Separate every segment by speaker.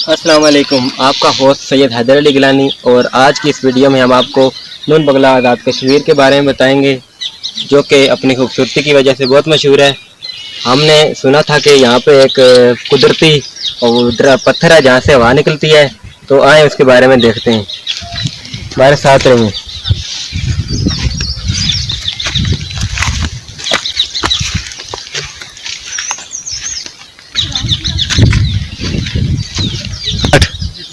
Speaker 1: अस्सलाम वालेकुम, आपका होस्ट सैयद हैदर अली गिलानी। और आज की इस वीडियो में हम आपको नून बगला आज़ाद कश्मीर के बारे में बताएंगे, जो कि अपनी खूबसूरती की वजह से बहुत मशहूर है। हमने सुना था कि यहाँ पे एक कुदरती और पत्थर है जहाँ से हवा निकलती है, तो आए उसके बारे में देखते हैं। हमारे साथ रहिए।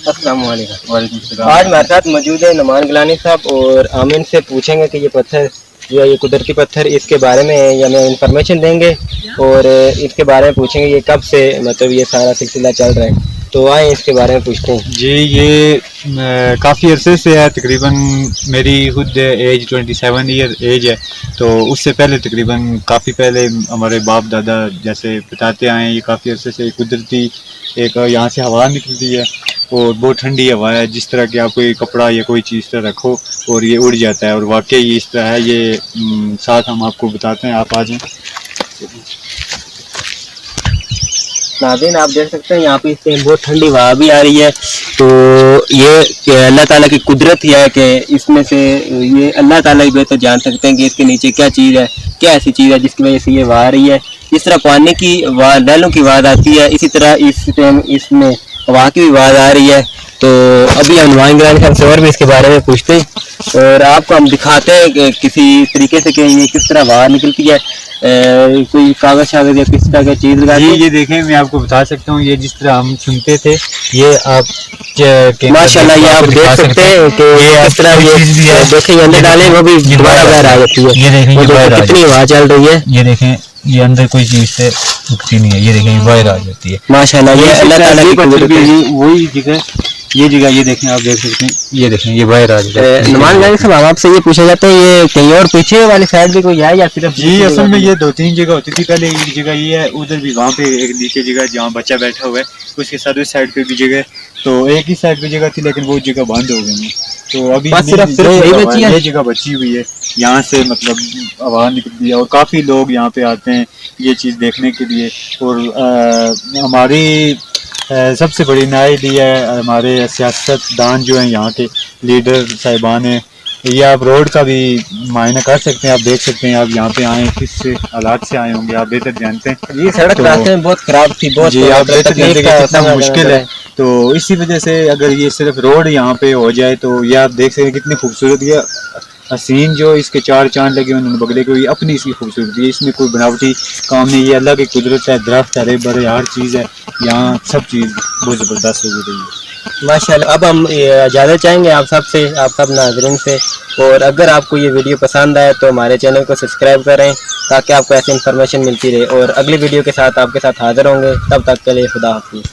Speaker 1: अस्सलाम वालेकुम। आज हमारे साथ मौजूद है नुमान गिलानी साहब, और हम इनसे पूछेंगे कि ये पत्थर जो है, ये कुदरती पत्थर, इसके बारे में हमें इंफॉर्मेशन देंगे और इसके बारे में पूछेंगे ये कब से मतलब ये सारा सिलसिला चल रहा है। तो आए इसके बारे में पूछते हैं।
Speaker 2: जी, ये काफ़ी अरसे से है। तकरीबन मेरी खुद एज 27 ईयर एज है, तो उससे पहले तकरीबन काफ़ी पहले हमारे बाप दादा जैसे बताते आए हैं, ये काफ़ी अरसे से कुदरती एक यहाँ से हवा निकलती है और बहुत ठंडी हवा है। जिस तरह कि आप कोई कपड़ा या कोई चीज़ तरह रखो और ये उड़ जाता है, और वाकई इस तरह है। ये साथ हम आपको बताते हैं, आप आ जाएँ।
Speaker 1: नाज़रीन, आप देख सकते हैं यहाँ पे इस टाइम बहुत ठंडी हवा भी आ रही है। तो ये अल्लाह ताला की कुदरत ही है कि इसमें से ये अल्लाह ताला ही बेहतर जान सकते हैं कि इसके नीचे क्या चीज़ है, क्या ऐसी चीज़ है जिसकी वजह से ये हवा आ रही है। इस तरह पानी की डैलों की आवाज़ आती है, इसी तरह इस टाइम इसमें हवा की भी आवाज़ आ रही है। तो अभी हम नुमान गिलानी साहब से और भी इसके बारे में पूछते हैं और आपको हम दिखाते हैं कि किसी तरीके से कि ये किस तरह बाहर निकलती है। कोई कागज शागज या किस तरह की चीज़ लगा
Speaker 2: ये देखें, मैं आपको बता सकता हूँ। ये जिस तरह हम सुनते थे, ये आप
Speaker 1: माशाल्लाह ये आप देख सकते हैं कि किस तरह ये देखें, ये अंदर डालें वो भी दोबारा बाहर आ जाती है।
Speaker 2: ये देखें, ये
Speaker 1: कितनी हवा चल रही है।
Speaker 2: ये देखें, ये अंदर कोई चीज़ से रुकती नहीं है। ये देखें, ये बाहर आ जाती है।
Speaker 1: माशाल्लाह ये अल्लाह ताला की कुदरत है।
Speaker 2: वही जगह, ये जगह ये देखें, आप देख सकते हैं। ये देखें, ये बाहर आ जाता है।
Speaker 1: नुमान गिलानी साहब, आपसे ये पूछा जाता है ये कहीं और पीछे वाली साइड भी कोई है या सिर्फ?
Speaker 2: जी, असल में ये 2-3 जगह होती थी पहले। एक जगह ये है, उधर भी वहाँ पे एक नीचे जगह जहाँ बच्चा बैठा हुआ है, उसके साथ उस साइड पे भी जगह। तो एक ही साइड पे जगह थी, लेकिन वो जगह बंद हो गई है। तो अभी
Speaker 1: सिर्फ ये
Speaker 2: जगह बची हुई है। यहाँ से मतलब हवा निकलती है और काफ़ी लोग यहाँ पे आते हैं ये चीज़ देखने के लिए। और हमारी सबसे बड़ी नाइडी है, हमारे सियासतदान जो हैं यहाँ के लीडर साहिबान हैं। ये आप रोड का भी मायना कर सकते हैं। आप देख सकते हैं, आप यहाँ पे आए किस हालात से आए होंगे, आप बेहतर जानते हैं।
Speaker 1: ये सड़क रास्ते में बहुत खराब थी, बहुत
Speaker 2: जी, आप बेहतर जानते हैं कितना मुश्किल है। तो इसी वजह से अगर ये सिर्फ रोड यहाँ पे हो जाए, तो ये आप देख सकते हैं कितनी खूबसूरत ये हसीन जो इसके 4 चांद लगे हुए बगले को, ये अपनी इसकी खूबसूरती है। इसमें कोई बनावटी काम नहीं, ये अल्लाह की कुदरत है। दरख्त हरे भरे हर चीज़ है यहाँ, सब चीज़ बहुत ज़बरदस्त हो गई है
Speaker 1: माशाल्लाह। अब हम इजाज़त चाहेंगे आप सब से, आप सब नाज़रीन से। और अगर आपको ये वीडियो पसंद आए तो हमारे चैनल को सब्सक्राइब करें, ताकि आपको ऐसी इन्फॉर्मेशन मिलती रहे। और अगली वीडियो के साथ आपके साथ हाज़िर होंगे। तब तक के लिए खुदा हाफिज़।